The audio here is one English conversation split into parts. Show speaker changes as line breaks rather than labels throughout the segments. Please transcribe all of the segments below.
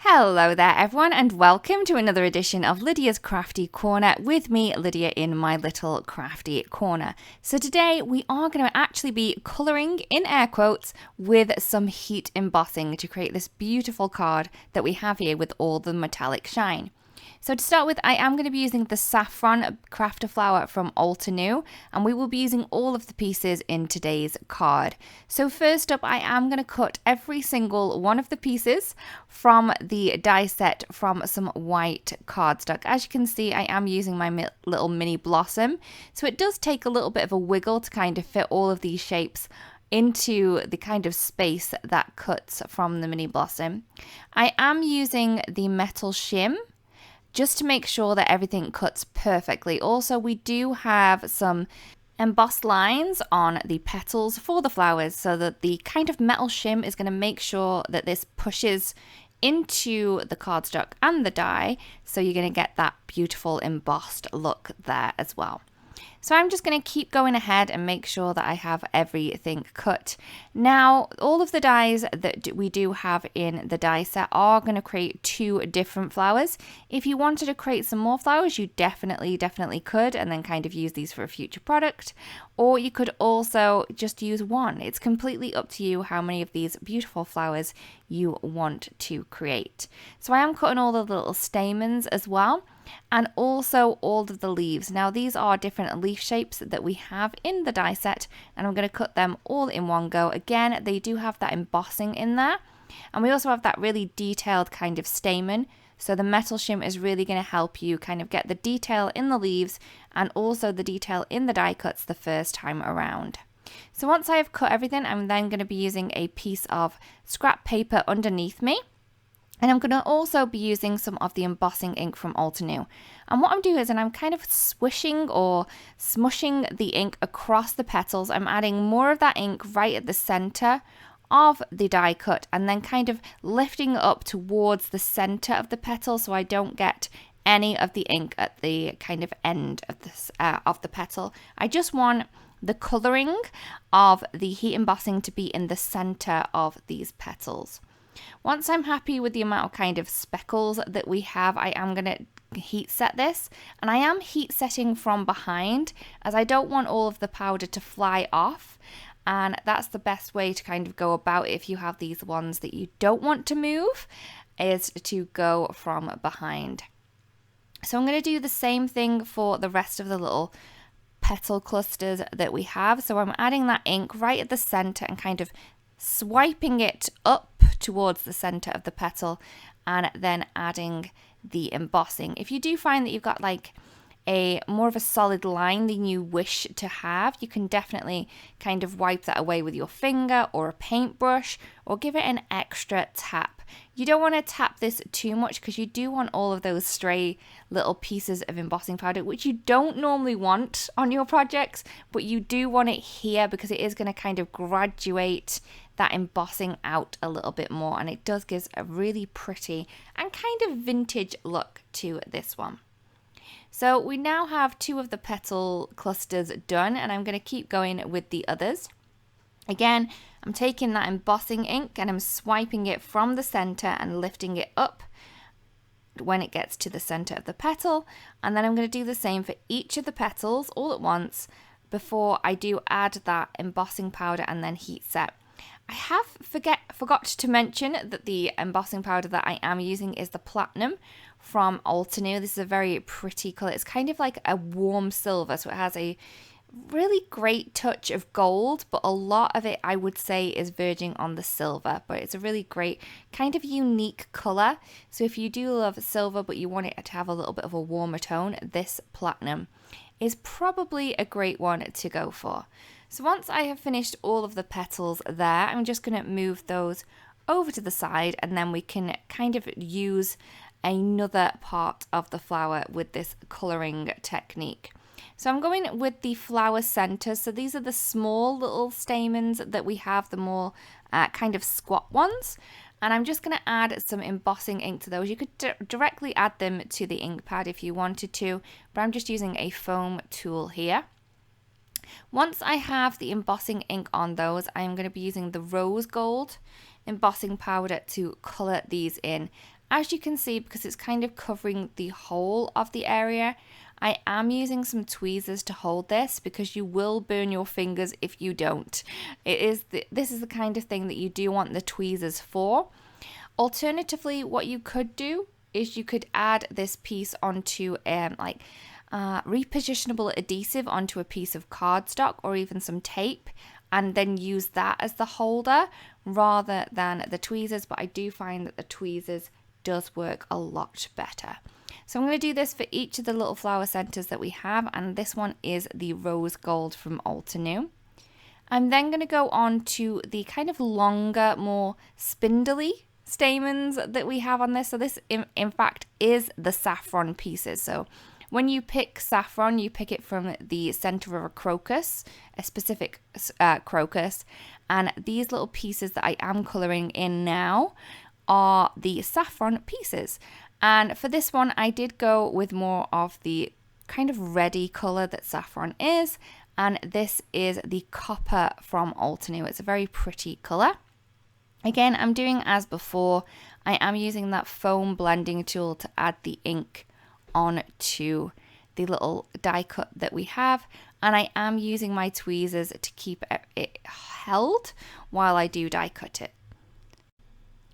Hello there everyone and welcome to another edition of Lydia's Crafty Corner with me, Lydia, in my little crafty corner. So today we are going to actually be colouring, in air quotes, with some heat embossing to create this beautiful card that we have here with all the metallic shine. So to start with, I am going to be using the Saffron crafter flower from Altenew, and we will be using all of the pieces in today's card. So first up, I am going to cut every single one of the pieces from the die set from some white cardstock. As you can see, I am using my little mini blossom, so it does take a little bit of a wiggle to kind of fit all of these shapes into the kind of space that cuts from the mini blossom. I am using the metal shim just to make sure that everything cuts perfectly. Also, we do have some embossed lines on the petals for the flowers, so that the kind of metal shim is going to make sure that this pushes into the cardstock and the die, so you're going to get that beautiful embossed look there as well. So I'm just going to keep going ahead and make sure that I have everything cut. Now, all of the dies that we do have in the die set are going to create two different flowers. If you wanted to create some more flowers, you definitely could, and then kind of use these for a future product. Or you could also just use one. It's completely up to you how many of these beautiful flowers you want to create. So I am cutting all the little stamens as well, and also all of the leaves. Now these are different leaf shapes that we have in the die set, and I'm going to cut them all in one go. Again, they do have that embossing in there, and we also have that really detailed kind of stamen. So the metal shim is really going to help you kind of get the detail in the leaves and also the detail in the die cuts the first time around. So once I have cut everything, I'm then going to be using a piece of scrap paper underneath me. And I'm going to also be using some of the embossing ink from Altenew. And what I'm doing is, I'm kind of swishing or smushing the ink across the petals. I'm adding more of that ink right at the center of the die cut, and then kind of lifting up towards the center of the petal, so I don't get any of the ink at the kind of end of this of the petal. I just want the coloring of the heat embossing to be in the center of these petals. Once I'm happy with the amount of kind of speckles that we have, I am going to heat set this, and I am heat setting from behind, as I don't want all of the powder to fly off, and that's the best way to kind of go about it if you have these ones that you don't want to move, is to go from behind. So I'm going to do the same thing for the rest of the little petal clusters that we have. So I'm adding that ink right at the center and kind of swiping it up towards the center of the petal, and then adding the embossing. If you do find that you've got like a more of a solid line than you wish to have, you can definitely kind of wipe that away with your finger or a paintbrush, or give it an extra tap. You don't want to tap this too much, because you do want all of those stray little pieces of embossing powder, which you don't normally want on your projects, but you do want it here because it is going to kind of graduate that embossing out a little bit more, and it does give a really pretty and kind of vintage look to this one. So we now have two of the petal clusters done, and I'm going to keep going with the others. Again, I'm taking that embossing ink and I'm swiping it from the center and lifting it up when it gets to the center of the petal, and then I'm going to do the same for each of the petals all at once before I do add that embossing powder and then heat set. I have forgot to mention that the embossing powder that I am using is the Platinum from Altenew. This is a very pretty color. It's kind of like a warm silver, so it has a really great touch of gold, but a lot of it I would say is verging on the silver, but it's a really great kind of unique color. So if you do love silver but you want it to have a little bit of a warmer tone, this Platinum is probably a great one to go for. So once I have finished all of the petals there, I'm just going to move those over to the side, and then we can kind of use another part of the flower with this coloring technique. So I'm going with the flower center. So these are the small little stamens that we have, the more kind of squat ones. And I'm just going to add some embossing ink to those. You could directly add them to the ink pad if you wanted to, but I'm just using a foam tool here. Once I have the embossing ink on those, I'm going to be using the rose gold embossing powder to color these in. As you can see, because it's kind of covering the whole of the area, I am using some tweezers to hold this because you will burn your fingers if you don't. This is the kind of thing that you do want the tweezers for. Alternatively, what you could do is you could add this piece onto repositionable adhesive onto a piece of cardstock or even some tape, and then use that as the holder rather than the tweezers. But I do find that the tweezers does work a lot better. So I'm going to do this for each of the little flower centers that we have, and this one is the rose gold from Altenew. I'm then going to go on to the kind of longer, more spindly stamens that we have on this. So this in fact is the saffron pieces. So when you pick saffron, you pick it from the center of a crocus, a specific crocus, and these little pieces that I am coloring in now are the saffron pieces. And for this one, I did go with more of the kind of reddy color that saffron is, and this is the copper from Altenew. It's a very pretty color. Again, I'm doing as before. I am using that foam blending tool to add the ink onto the little die cut that we have, and I am using my tweezers to keep it held while I do die cut it.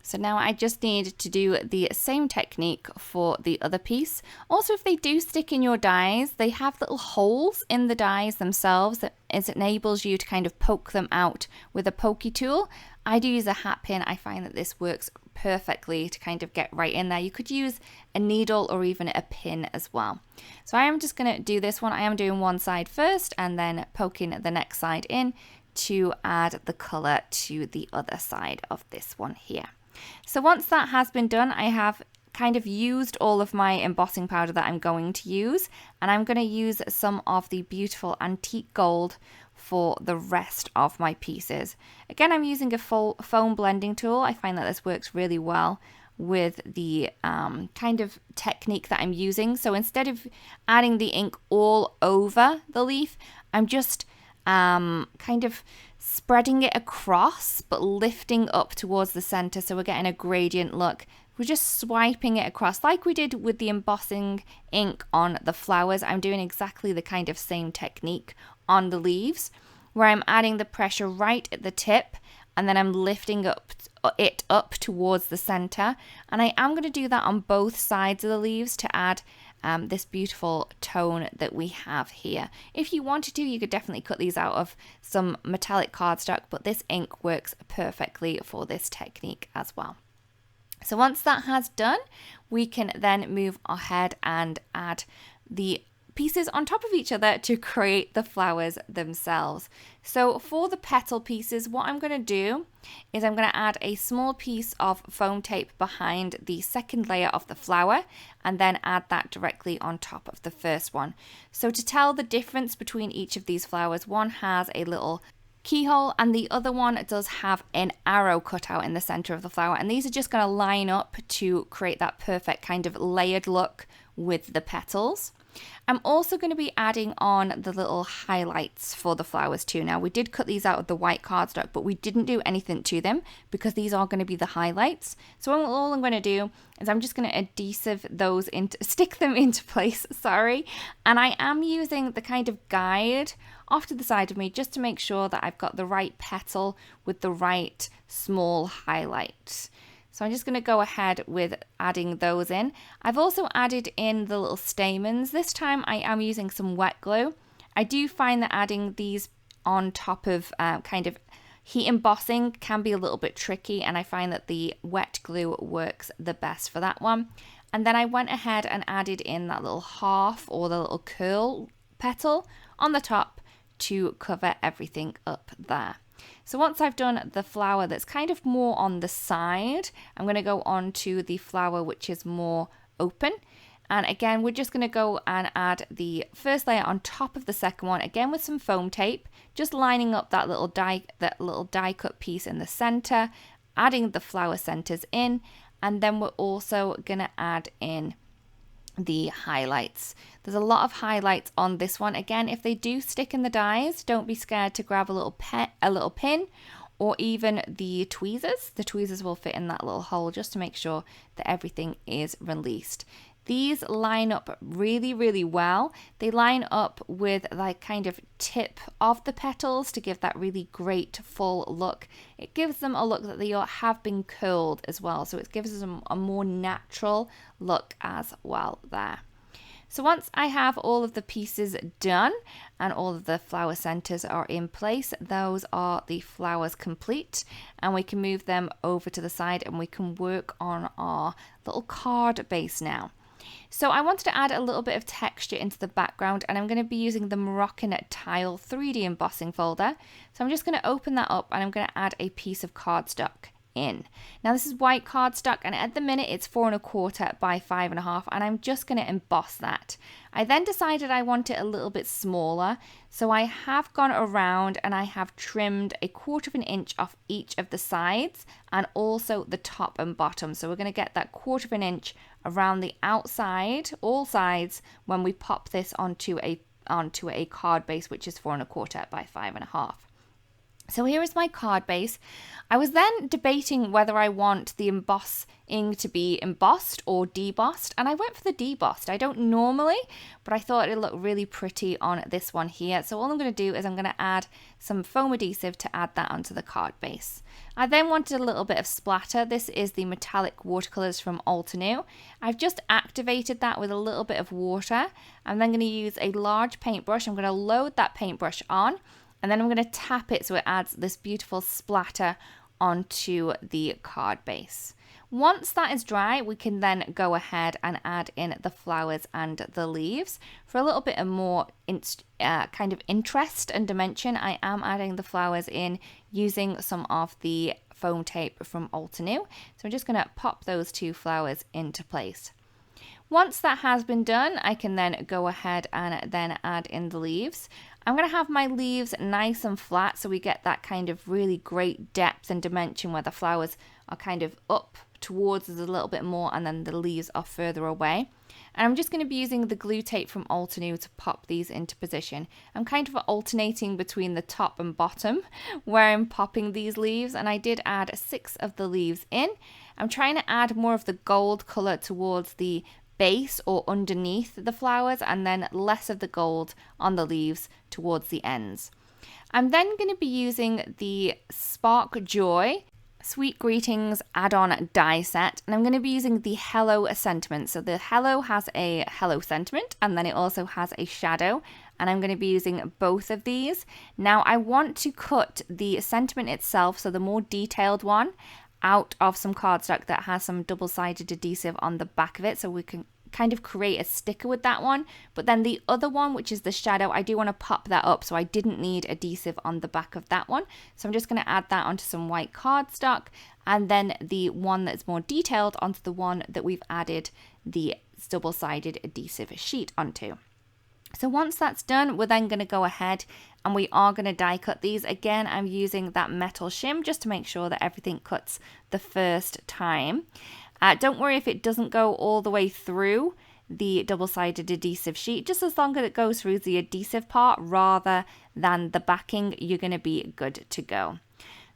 So now I just need to do the same technique for the other piece. Also, if they do stick in your dies, they have little holes in the dies themselves that enables you to kind of poke them out with a pokey tool. I do use a hat pin. I find that this works perfectly to kind of get right in there. You could use a needle or even a pin as well. So I am just going to do this one. I am doing one side first and then poking the next side in to add the color to the other side of this one here. So once that has been done, I have kind of used all of my embossing powder that I'm going to use, and I'm going to use some of the beautiful antique gold for the rest of my pieces. Again, I'm using a foam blending tool. I find that this works really well with the kind of technique that I'm using. So instead of adding the ink all over the leaf, I'm just kind of spreading it across but lifting up towards the center, so we're getting a gradient look. We're just swiping it across like we did with the embossing ink on the flowers. I'm doing exactly the kind of same technique on the leaves, where I'm adding the pressure right at the tip and then I'm lifting it up towards the center, and I am going to do that on both sides of the leaves to add this beautiful tone that we have here. If you wanted to, you could definitely cut these out of some metallic cardstock, but this ink works perfectly for this technique as well. So once that has done, we can then move ahead and add the pieces on top of each other to create the flowers themselves. So for the petal pieces, what I'm going to do is I'm going to add a small piece of foam tape behind the second layer of the flower and then add that directly on top of the first one. So to tell the difference between each of these flowers, one has a little keyhole and the other one does have an arrow cut out in the center of the flower, and these are just going to line up to create that perfect kind of layered look with the petals. I'm also going to be adding on the little highlights for the flowers too. Now, we did cut these out of the white cardstock, but we didn't do anything to them because these are going to be the highlights. So all I'm going to do is I'm just going to stick them into place, and I am using the kind of guide off to the side of me just to make sure that I've got the right petal with the right small highlight. So I'm just going to go ahead with adding those in. I've also added in the little stamens. This time I am using some wet glue. I do find that adding these on top of kind of heat embossing can be a little bit tricky, and I find that the wet glue works the best for that one. And then I went ahead and added in that little half or the little curl petal on the top to cover everything up there. So once I've done the flower that's kind of more on the side, I'm going to go on to the flower which is more open. And again, we're just going to go and add the first layer on top of the second one, again with some foam tape, just lining up that little die cut piece in the center, adding the flower centers in, and then we're also going to add in the highlights. There's a lot of highlights on this one. Again, if they do stick in the dies, don't be scared to grab a little pin, or even the tweezers. The tweezers will fit in that little hole just to make sure that everything is released. These line up really, really well. They line up with like kind of tip of the petals to give that really great full look. It gives them a look that they have been curled as well. So it gives them a more natural look as well there. So once I have all of the pieces done and all of the flower centers are in place, those are the flowers complete, and we can move them over to the side and we can work on our little card base now. So I wanted to add a little bit of texture into the background, and I'm going to be using the Moroccan Tile 3D embossing folder. So I'm just going to open that up and I'm going to add a piece of cardstock in. Now this is white cardstock, and at the minute it's 4 1/4 by 5 1/2, and I'm just going to emboss that. I then decided I want it a little bit smaller, so I have gone around and I have trimmed 1/4 inch off each of the sides and also the top and bottom. So we're going to get that 1/4 inch around the outside, all sides, when we pop this onto a card base, which is 4 1/4 by 5 1/2. So here is my card base. I was then debating whether I want the embossing to be embossed or debossed, and I went for the debossed. I don't normally, but I thought it'd look really pretty on this one here. So all I'm going to do is I'm going to add some foam adhesive to add that onto the card base. I then wanted a little bit of splatter. This is the metallic watercolors from Altenew. I've just activated that with a little bit of water. I'm then going to use a large paintbrush. I'm going to load that paintbrush on, and then I'm going to tap it so it adds this beautiful splatter onto the card base. Once that is dry, we can then go ahead and add in the flowers and the leaves. For a little bit of more kind of interest and dimension, I am adding the flowers in using some of the foam tape from Altenew. So I'm just going to pop those 2 flowers into place. Once that has been done, I can then go ahead and then add in the leaves. I'm going to have my leaves nice and flat so we get that kind of really great depth and dimension where the flowers are kind of up towards us a little bit more and then the leaves are further away. And I'm just going to be using the glue tape from Altenew to pop these into position. I'm kind of alternating between the top and bottom where I'm popping these leaves, and I did add 6 of the leaves in. I'm trying to add more of the gold color towards the base or underneath the flowers, and then less of the gold on the leaves towards the ends. I'm then going to be using the Spark Joy Sweet Greetings add-on die set, and I'm going to be using the Hello sentiment. So the Hello has a Hello sentiment, and then it also has a shadow, and I'm going to be using both of these. Now I want to cut the sentiment itself, so the more detailed one, out of some cardstock that has some double-sided adhesive on the back of it, so we can kind of create a sticker with that one. But then the other one, which is the shadow, I do want to pop that up, so I didn't need adhesive on the back of that one. So I'm just going to add that onto some white cardstock, and then the one that's more detailed onto the one that we've added the double-sided adhesive sheet onto. So once that's done, we're then going to go ahead and we are going to die cut these. Again, I'm using that metal shim just to make sure that everything cuts the first time. Don't worry if it doesn't go all the way through the double-sided adhesive sheet. Just as long as it goes through the adhesive part rather than the backing, you're going to be good to go.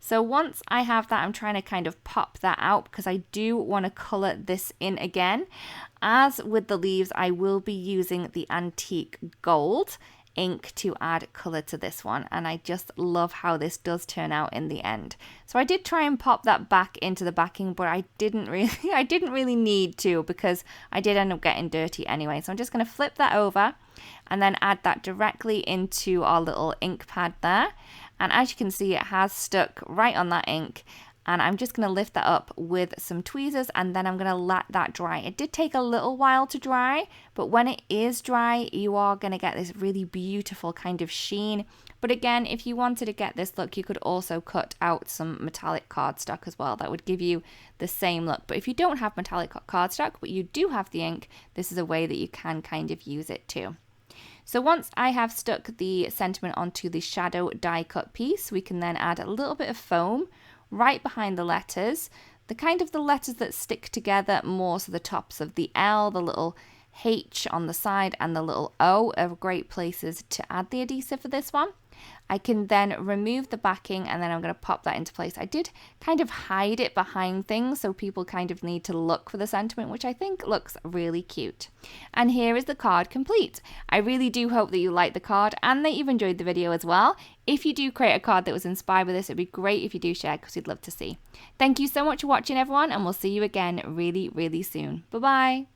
So once I have that, I'm trying to kind of pop that out because I do want to color this in again. As with the leaves, I will be using the antique gold ink to add color to this one, and I just love how this does turn out in the end. So I did try and pop that back into the backing, but I didn't really need to because I did end up getting dirty anyway. So I'm just going to flip that over and then add that directly into our little ink pad there. And as you can see, it has stuck right on that ink. And I'm just going to lift that up with some tweezers, and then I'm going to let that dry. It did take a little while to dry, but when it is dry, you are going to get this really beautiful kind of sheen. But again, if you wanted to get this look, you could also cut out some metallic cardstock as well. That would give you the same look. But if you don't have metallic cardstock, but you do have the ink, this is a way that you can kind of use it too. So once I have stuck the sentiment onto the shadow die cut piece, we can then add a little bit of foam right behind the letters, the letters that stick together more, so the tops of the L, the little H on the side, and the little O are great places to add the adhesive for this one. I can then remove the backing and then I'm going to pop that into place. I did kind of hide it behind things so people kind of need to look for the sentiment, which I think looks really cute. And here is the card complete. I really do hope that you liked the card and that you've enjoyed the video as well. If you do create a card that was inspired by this, it'd be great if you do share because we'd love to see. Thank you so much for watching, everyone, and we'll see you again really, really soon. Bye-bye.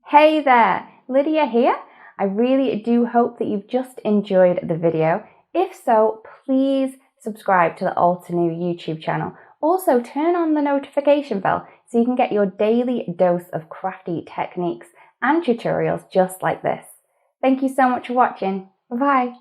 Hey there, Lydia here. I really do hope that you've just enjoyed the video. If so, please subscribe to the Altenew YouTube channel. Also, turn on the notification bell so you can get your daily dose of crafty techniques and tutorials just like this. Thank you so much for watching. Bye-bye.